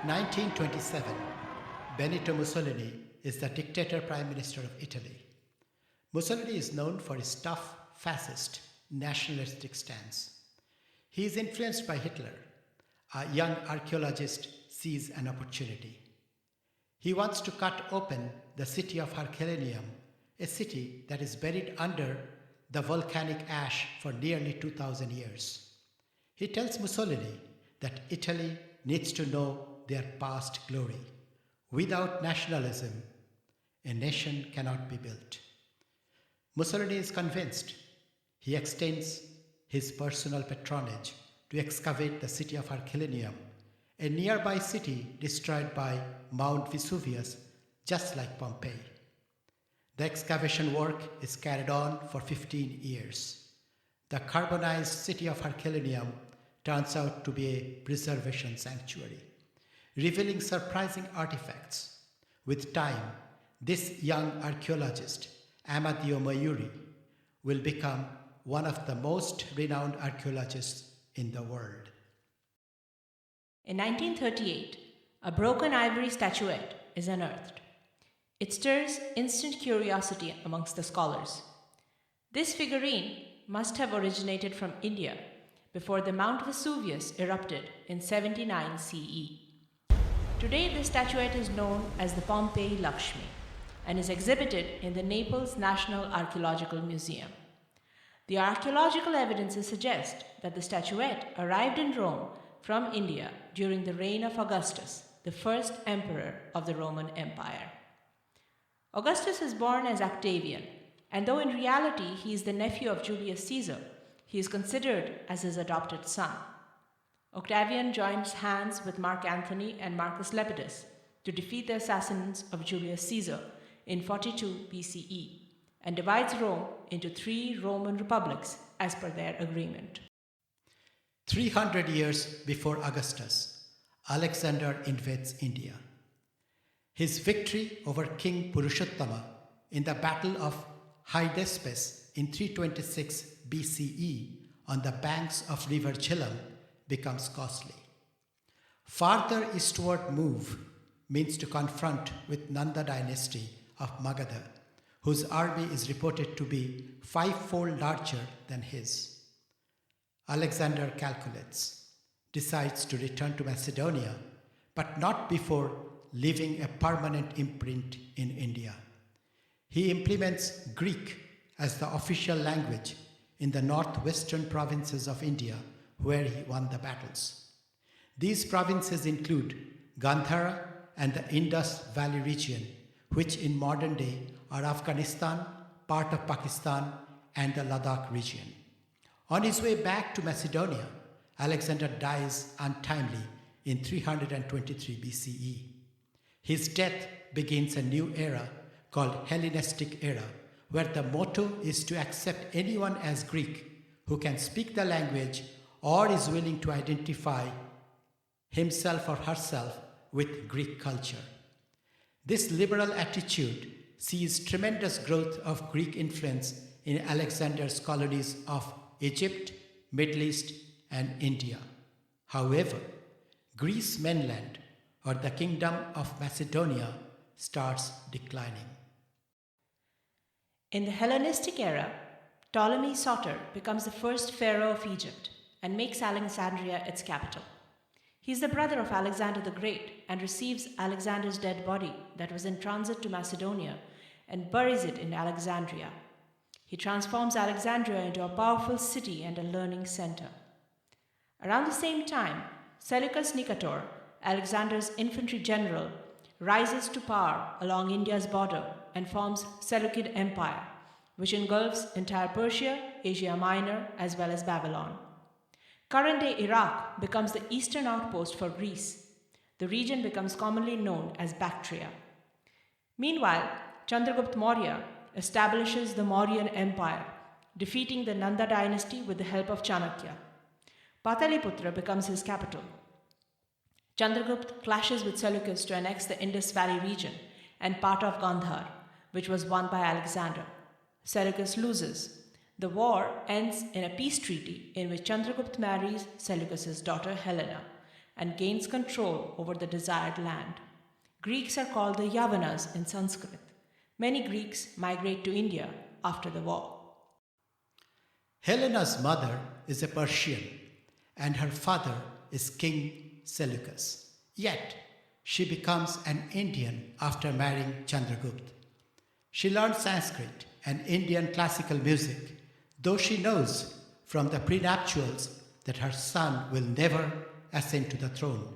(1927), Benito Mussolini is the dictator prime minister of Italy. Mussolini is known for his tough, fascist, nationalistic stance. He is influenced by Hitler. A young archaeologist sees an opportunity. He wants to cut open the city of Herculaneum, a city that is buried under the volcanic ash for nearly 2,000 years. He tells Mussolini that Italy needs to know their past glory. Without nationalism, a nation cannot be built. Mussolini is convinced. He extends his personal patronage to excavate the city of Herculaneum, a nearby city destroyed by Mount Vesuvius, just like Pompeii. The excavation work is carried on for 15 years. The carbonized city of Herculaneum turns out to be a preservation sanctuary, revealing surprising artifacts. With time, this young archaeologist, Amadeo Maiuri, will become one of the most renowned archaeologists in the world. In 1938, a broken ivory statuette is unearthed. It stirs instant curiosity amongst the scholars. This figurine must have originated from India before the Mount Vesuvius erupted in 79 CE. Today, this statuette is known as the Pompeii Lakshmi and is exhibited in the Naples National Archaeological Museum. The archaeological evidences suggest that the statuette arrived in Rome from India during the reign of Augustus, the first emperor of the Roman Empire. Augustus is born as Octavian, and though in reality he is the nephew of Julius Caesar, he is considered as his adopted son. Octavian joins hands with Mark Antony and Marcus Lepidus to defeat the assassins of Julius Caesar in 42 BCE and divides Rome into 3 Roman republics as per their agreement. 300 years before Augustus, Alexander invades India. His victory over King Purushottama in the Battle of Hydespes in 326 BCE on the banks of river Jhelum becomes costly. Farther eastward move means to confront with Nanda dynasty of Magadha, whose army is reported to be 5-fold larger than his. Alexander calculates, decides to return to Macedonia, but not before leaving a permanent imprint in India. He implements Greek as the official language in the northwestern provinces of India, where he won the battles. These provinces include Gandhara and the Indus Valley region, which in modern day are Afghanistan, part of Pakistan, and the Ladakh region. On his way back to Macedonia, Alexander dies untimely in 323 BCE. His death begins a new era called Hellenistic Era, where the motto is to accept anyone as Greek who can speak the language or is willing to identify himself or herself with Greek culture. This liberal attitude sees tremendous growth of Greek influence in Alexander's colonies of Egypt, Middle East, and India. However, Greece mainland, or the Kingdom of Macedonia, starts declining. In the Hellenistic era, Ptolemy Soter becomes the first pharaoh of Egypt and makes Alexandria its capital. He is the brother of Alexander the Great and receives Alexander's dead body that was in transit to Macedonia and buries it in Alexandria. He transforms Alexandria into a powerful city and a learning center. Around the same time, Seleucus Nicator, Alexander's infantry general, rises to power along India's border and forms Seleucid Empire, which engulfs entire Persia, Asia Minor, as well as Babylon. Current-day Iraq becomes the eastern outpost for Greece. The region becomes commonly known as Bactria. Meanwhile, Chandragupta Maurya establishes the Mauryan Empire, defeating the Nanda dynasty with the help of Chanakya. Pataliputra becomes his capital. Chandragupta clashes with Seleucus to annex the Indus Valley region and part of Gandhara, which was won by Alexander. Seleucus loses. The war ends in a peace treaty in which Chandragupta marries Seleucus' daughter Helena and gains control over the desired land. Greeks are called the Yavanas in Sanskrit. Many Greeks migrate to India after the war. Helena's mother is a Persian and her father is King Seleucus. Yet, she becomes an Indian after marrying Chandragupta. She learns Sanskrit and Indian classical music, though she knows from the prenuptials that her son will never ascend to the throne.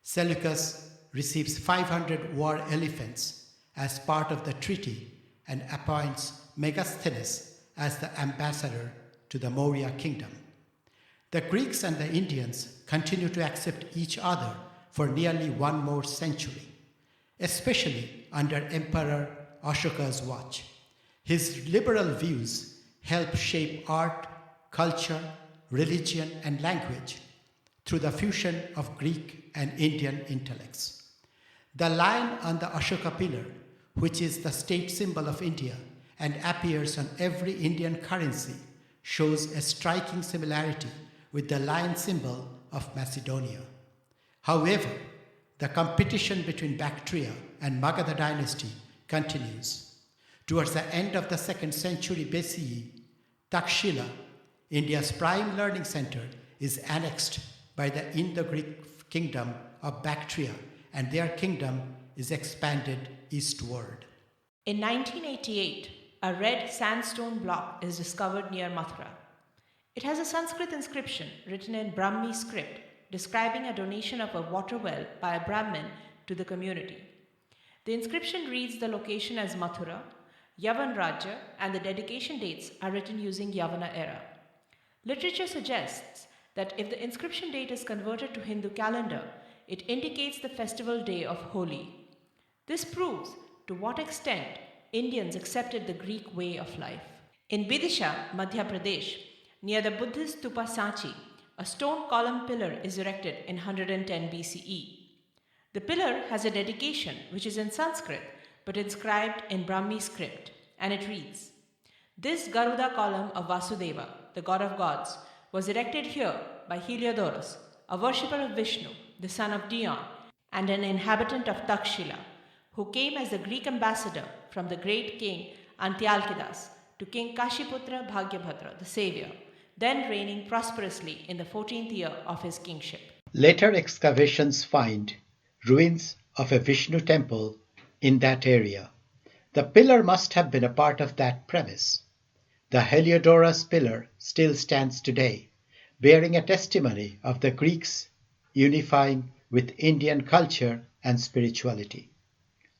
Seleucus receives 500 war elephants as part of the treaty and appoints Megasthenes as the ambassador to the Maurya kingdom. The Greeks and the Indians continue to accept each other for nearly one more century, especially under Emperor Ashoka's watch. His liberal views help shape art, culture, religion, and language through the fusion of Greek and Indian intellects. The lion on the Ashoka pillar, which is the state symbol of India and appears on every Indian currency, shows a striking similarity with the lion symbol of Macedonia. However, the competition between Bactria and Magadha Dynasty continues. Towards the end of the 2nd century BCE, Takshila, India's prime learning center, is annexed by the Indo-Greek kingdom of Bactria, and their kingdom is expanded eastward. In 1988, a red sandstone block is discovered near Mathura. It has a Sanskrit inscription written in Brahmi script describing a donation of a water well by a Brahmin to the community. The inscription reads the location as Mathura, Yavanarajya, and the dedication dates are written using Yavana era. Literature suggests that if the inscription date is converted to Hindu calendar, it indicates the festival day of Holi. This proves to what extent Indians accepted the Greek way of life. In Vidisha, Madhya Pradesh, near the Buddhist stupa Sanchi, a stone column pillar is erected in 110 BCE. The pillar has a dedication which is in Sanskrit but inscribed in Brahmi script, and it reads, "This Garuda column of Vasudeva, the god of gods, was erected here by Heliodorus, a worshipper of Vishnu, the son of Dion, and an inhabitant of Takshila, who came as the Greek ambassador from the great king Antiochus to King Kashiputra Bhagyabhadra, the savior, then reigning prosperously in the 14th year of his kingship." Later excavations find ruins of a Vishnu temple in that area. The pillar must have been a part of that premise. The Heliodorus pillar still stands today, bearing a testimony of the Greeks unifying with Indian culture and spirituality.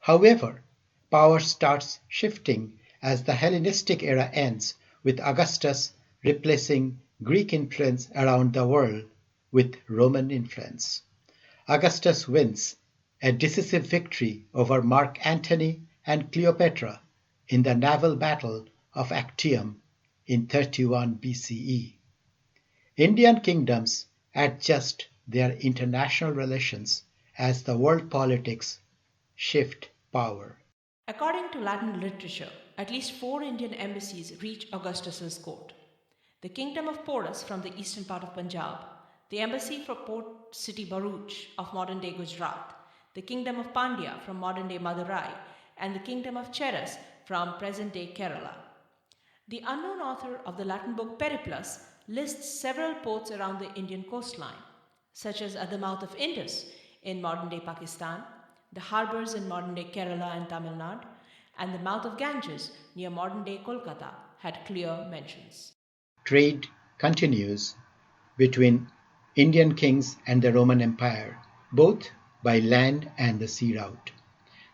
However, power starts shifting as the Hellenistic era ends, with Augustus replacing Greek influence around the world with Roman influence. Augustus wins a decisive victory over Mark Antony and Cleopetra in the naval battle of Actium in 31 BCE. Indian kingdoms adjust their international relations as the world politics shift power. According to Latin literature, at least 4 Indian embassies reach Augustus's court. The kingdom of Porus from the eastern part of Punjab, the embassy for port city Bharuch of modern-day Gujarat, the kingdom of Pandya from modern-day Madurai, and the kingdom of Cheras from present-day Kerala. The unknown author of the Latin book Periplus lists several ports around the Indian coastline, such as at the mouth of Indus in modern-day Pakistan, the harbors in modern-day Kerala and Tamil Nadu, and the mouth of Ganges near modern-day Kolkata had clear mentions. Trade continues between Indian kings and the Roman Empire, both by land and the sea route.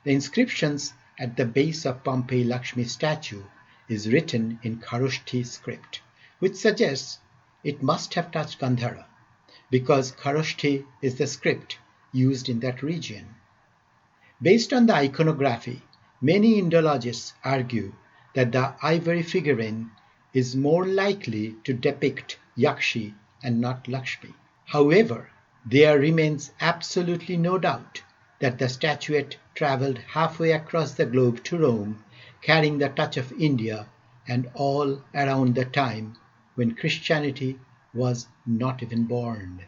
The inscriptions at the base of Pompeii Lakshmi statue is written in Kharoshthi script, which suggests it must have touched Gandhara, because Kharoshthi is the script used in that region. Based on the iconography, many Indologists argue that the ivory figurine is more likely to depict Yakshi and not Lakshmi. However, there remains absolutely no doubt that the statuette travelled halfway across the globe to Rome, carrying the touch of India, and all around the time when Christianity was not even born.